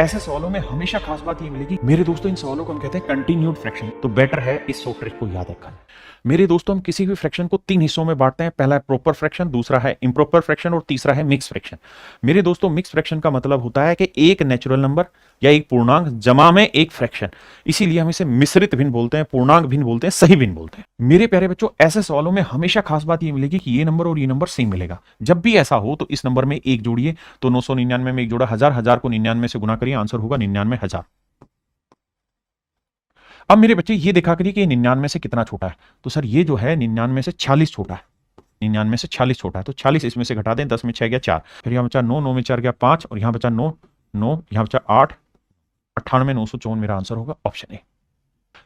ऐसे सवालों में हमेशा खास बात ये मिलेगी मेरे दोस्तों, इन सवालों को हम कहते हैं कंटिन्यूड फ्रैक्शन। तो बेटर है इस शॉर्ट ट्रिक को याद रखना। मेरे दोस्तों, हम किसी भी फ्रैक्शन को तीन हिस्सों में बांटते हैं। पहला है प्रॉपर फ्रैक्शन, दूसरा है इम्प्रॉपर फ्रैक्शन और तीसरा है मिक्स फ्रैक्शन। मेरे दोस्तों, मिक्स फ्रैक्शन का मतलब होता है कि एक नेचुरल नंबर या एक पूर्णांक जमा में एक फ्रैक्शन। इसीलिए हम इसे मिश्रित भिन्न बोलते हैं, पूर्णांक भिन्न बोलते हैं, सही भिन्न बोलते हैं। मेरे प्यारे बच्चों, ऐसे सवालों में हमेशा खास बात ये मिलेगी कि ये नंबर और ये नंबर सेम मिलेगा। जब भी ऐसा हो तो इस नंबर में एक जोड़िए, तो 999 में एक जोड़ा 1000, 1000 को 99 से गुना करिए, आंसर होगा 99,000। अब मेरे बच्चे ये देखा करिए कि 99 से कितना छोटा है। तो सर ये जो है 99 से 46 छोटा है। 99 से 46 छोटा है, तो 46 इसमें से घटा दें, 10 में 6 गया 4, फिर यहाँ बचा 9, 9 में 4 गया 5, और यहाँ बचा 9, 9 यहाँ बचा 8, 98,954 मेरा आंसर होगा ऑप्शन ए।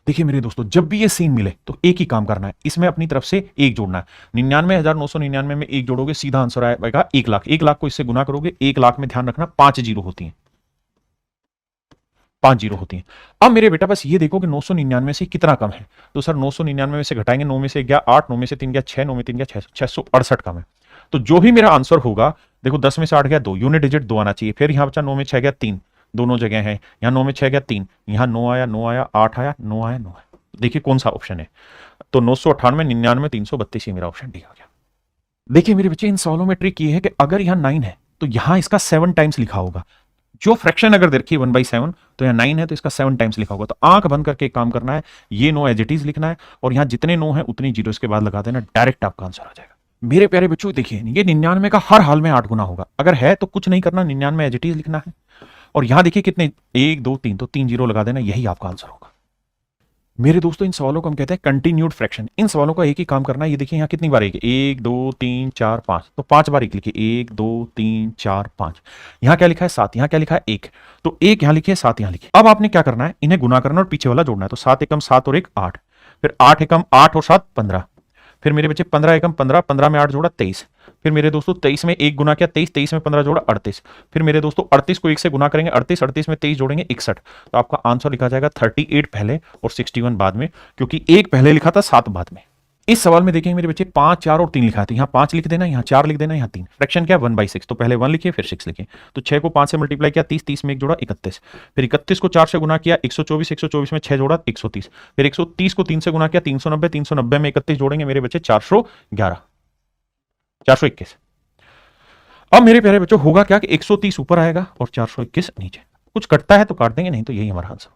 देखिए मेरे दोस्तों, जब भी ये सीन मिले तो एक ही काम करना है, इसमें अपनी तरफ से एक जोड़ना है। 99,999 में एक जोड़ोगे, सीधा आंसर आएगा 1 लाख। 1 लाख को इससे गुना करोगे, 1 लाख में ध्यान रखना 5 जीरो होती हैं, 5 जीरो होती हैं। अब मेरे बेटा बस ये देखो कि 999 से कितना कम है। तो सर 999 में से घटाएंगे, 9 में से गया 8, 9 में से 3 गया 6, 9 में 3 गया 668 कम है। तो जो भी मेरा आंसर होगा, देखो 10 में से 8 गया 2, यूनिट डिजिट 2 आना चाहिए। फिर यहां बचा 9 में 6 गया 3, दोनों जगह है। यहां 9 में 6 गया 3, यहां 9 आया, 9 आया, 8 आया, 9 आया, 9 आया। देखिए कौन सा ऑप्शन है। तो 998, 99, 332 मेरा ऑप्शन डी आ गया। देखिए मेरे बच्चे, इन सवालों में ट्रिक ये है कि अगर यहां 9 है तो यहां इसका 7 टाइम्स लिखा होगा। जो फ्रैक्शन अगर देखिए 1/7, तो यहाँ 9 है तो इसका 7 टाइम्स लिखा होगा। तो आंख बंद करके एक काम करना है, ये 9 एज इट इज लिखना है, और यहाँ जितने 9 है उतनी जीरो इसके बाद लगा देना, डायरेक्ट आपका आंसर आ जाएगा। मेरे प्यारे बच्चों देखिए, ये 99 का हर हाल में 8 गुना होगा। अगर है तो कुछ नहीं करना, 99 एज इट इज लिखना है। और यहां देखिए कितने, 1 2 3, तो 3 जीरो लगा देना, यही आपका आंसर होगा। मेरे दोस्तों, इन सवालों को हम कहते हैं कंटिन्यूड फ्रैक्शन। इन सवालों का एक ही काम करना है। ये देखिए यहाँ कितनी बार एक, 1 2 3 4 5, तो 5 बार एक लिखिए, 1 2 3 4 5। यहाँ क्या लिखा है 7, यहाँ क्या लिखा है 1, तो 1 यहाँ लिखिए, 7 यहाँ लिखिए। अब आपने क्या करना है, इन्हें गुना करना और पीछे वाला जोड़ना है। तो 7 एकम 7 और 1 8, फिर 8 एकम 8 और 7 15, फिर मेरे बच्चे 15 एकम 15, 15 में 8 जोड़ा 23, फिर मेरे दोस्तों 23 में 1 गुना किया 23, 23 में 15 जोड़ा 38, फिर मेरे दोस्तों 38 को 1 से गुना करेंगे 38, 38 में 23 जोड़ेंगे 61। तो आपका आंसर लिखा जाएगा 38 पहले और 61 बाद में, क्योंकि 1 पहले लिखा था 7 बाद में। इस सवाल में देखेंगे मेरे बच्चे 5 4 और 3 लिखा है, तो यहाँ 5 लिख देना, यहाँ 4 लिख देना, यहाँ 3। फ्रैक्शन क्या है 1/6, तो पहले 1 लिखिए फिर 6 लिखिए। तो 6 को 5 से मल्टीप्लाई किया 30, 30 में 1 जोड़ा 31, फिर 31 को 4 से गुना किया 124, 124 में 6 जोड़ा 130, फिर 130 को 3 से गुना किया 390, 390 में 31 जोड़ेंगे मेरे बच्चे 411, 421। अब मेरे प्यारे बच्चों होगा क्या कि 130 ऊपर आएगा और 421 नीचे। कुछ कटता है तो काट देंगे, नहीं तो यही हमारा आंसर।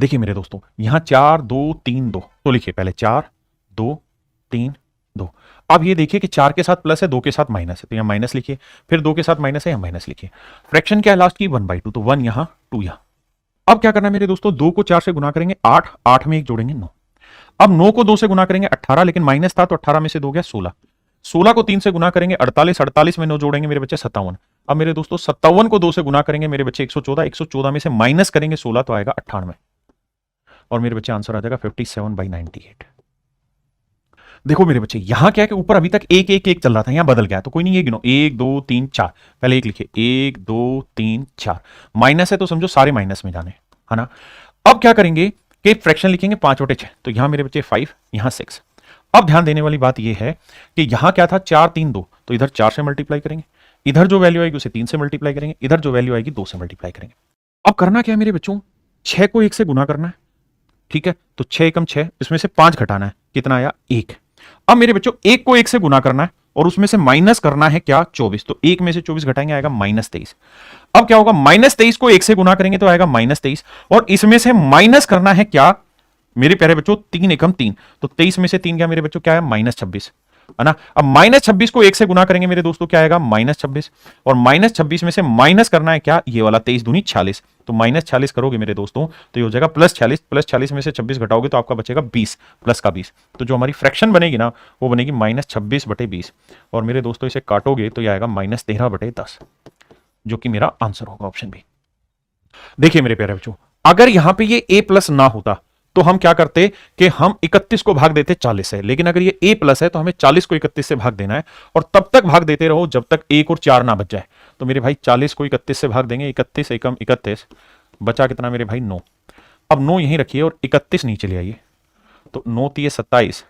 देखिए मेरे दोस्तों, यहां 4 2 3 2, तो लिखिए पहले 4 2 3 2। अब ये देखिए कि 4 के साथ प्लस है, 2 के साथ माइनस है, तो यहां माइनस लिखिए, फिर 2 के साथ माइनस है, यहां माइनस लिखिए। फ्रैक्शन क्या है लास्ट की 1/2, तो 1 यहां 2 यहां। अब क्या करना है मेरे दोस्तों, 2 को 4 से गुना करेंगे 8, 8 में 1 जोड़ेंगे 9। अब 9 को 2 से गुना करेंगे 18, लेकिन माइनस था तो 18 में से 2 गया 16, 16 को 3 से गुना करेंगे 48, 48 में 9 जोड़ेंगे मेरे बच्चे 57। अब मेरे दोस्तों 57 को 2 से गुना करेंगे मेरे बच्चे 114, 114 में से माइनस करेंगे 16 तो आएगा 98, और मेरे बच्चे आंसर आ जाएगा 57/98। देखो मेरे बच्चे, यहां क्या है कि ऊपर अभी तक 1 1 1 चल रहा था, यहां बदल गया, तो कोई नहीं, ये गिनो 1 2 3 4, पहले 1 लिखिए 1 2 3 4, माइनस है तो समझो सारे माइनस में जाने, है ना। अब क्या करेंगे कि फ्रैक्शन लिखेंगे 5/6, तो यहां मेरे बच्चे 5, यहां 6। अब ध्यान देने वाली बात यह है कि यहां क्या था 4 3 2, तो इधर 4 से मल्टीप्लाई करेंगे, इधर जो वैल्यू आएगी उसे 3 से मल्टीप्लाई करेंगे, इधर जो वैल्यू आएगी 2 से मल्टीप्लाई करेंगे। अब करना क्या है मेरे बच्चों, 6 को 1 से गुना करना है, ठीक है। तो 6 एकम 6, इसमें से 5 घटाना है, कितना आया 1। अब मेरे बच्चों 1 को 1 से गुना करना है और उसमें से माइनस करना है क्या 24, तो 1 में से 24 घटाएंगे आएगा -23। अब क्या होगा, -23 को 1 से गुना करेंगे तो आएगा -23, और इसमें से माइनस करना है क्या मेरे प्यारे बच्चों 3 एकम 3, तो 23 में से 3 क्या मेरे बच्चों क्या है -26, है ना। अब -26 को 1 से गुना करेंगे मेरे दोस्तों क्या आएगा -26, और -26 में से माइनस करना है क्या ये वाला 23 दूनी 46, तो -46 करोगे मेरे दोस्तों तो ये हो जाएगा +46, +40 में से 26 घटाओगे तो आपका बचेगा 20 प्लस का 20, तो जो हमारी फ्रैक्शन बनेगी ना वो बनेगी -26/20, और मेरे दोस्तों इसे काटोगे तो ये आएगा -13/10, जो कि मेरा आंसर होगा ऑप्शन बी। देखिए मेरे प्यारे बच्चों, अगर यहां पे ये a प्लस ना होता तो हम क्या करते कि हम 31 को भाग देते 40 से, लेकिन अगर ये a प्लस है तो हमें 40 को 31 से भाग देना है, और तब तक भाग देते रहो जब तक 1 और 4 ना बच जाए। तो मेरे भाई 40 को 31 से भाग देंगे, 31 एकम 31, बचा कितना मेरे भाई 9। अब 9 यहीं रखिए और 31 नीचे ले आइए, तो 9 3 27,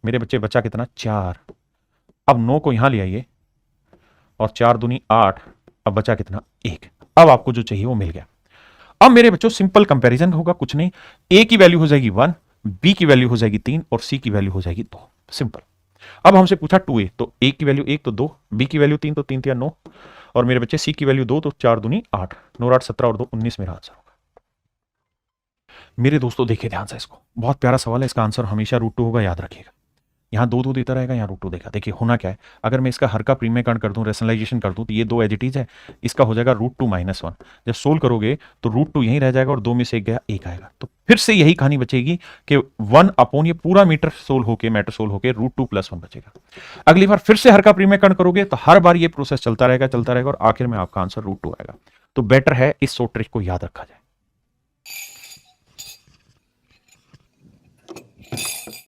मेरे बच्चे बचा कितना 4। अब 9 को यहां ले आइए और 4 दूनी 8, अब बचा कितना 1। अब आपको जो चाहिए वो मिल गया। अब मेरे बच्चों सिंपल कंपैरिजन होगा, कुछ नहीं, ए की वैल्यू हो जाएगी 1, बी की वैल्यू हो जाएगी 3 और सी की वैल्यू हो जाएगी 2। सिंपल। अब हमसे पूछा 2a, तो ए की वैल्यू 1 तो 2, बी की वैल्यू 3 तो 3 या 9, और मेरे बच्चे सी की वैल्यू 2 तो 4 दूनी 8, 9 8 17 और 2 19 मेरा आंसर होगा। मेरे दोस्तों देखिए ध्यान से इसको, बहुत प्यारा सवाल है, इसका आंसर हमेशा √2 होगा, याद रखिएगा। यहाँ 2 देता रहेगा, यहाँ √2 देगा। देखिए होना क्या है, अगर मैं इसका हर का प्रीमेयकरण कर दूं, रेशनलाइजेशन कर दूं, तो ये 2 एज इट इज है, इसका हो जाएगा √2 - 1। जब सोल्व करोगे तो √2 यहीं रह जाएगा और 2 में से 1 गया, 1 आएगा। तो फिर से यही कहानी बचेगी कि 1 अपॉन ये पूरा मीटर सोल्व होके √2 + 1 बचेगा। अगली बार फिर से हर का प्रीमेयकरण करोगे तो हर बार ये प्रोसेस चलता रहेगा और आखिर में आपका आंसर √2 आएगा। तो बेटर है इस शॉर्ट ट्रिक को याद रखा जाए।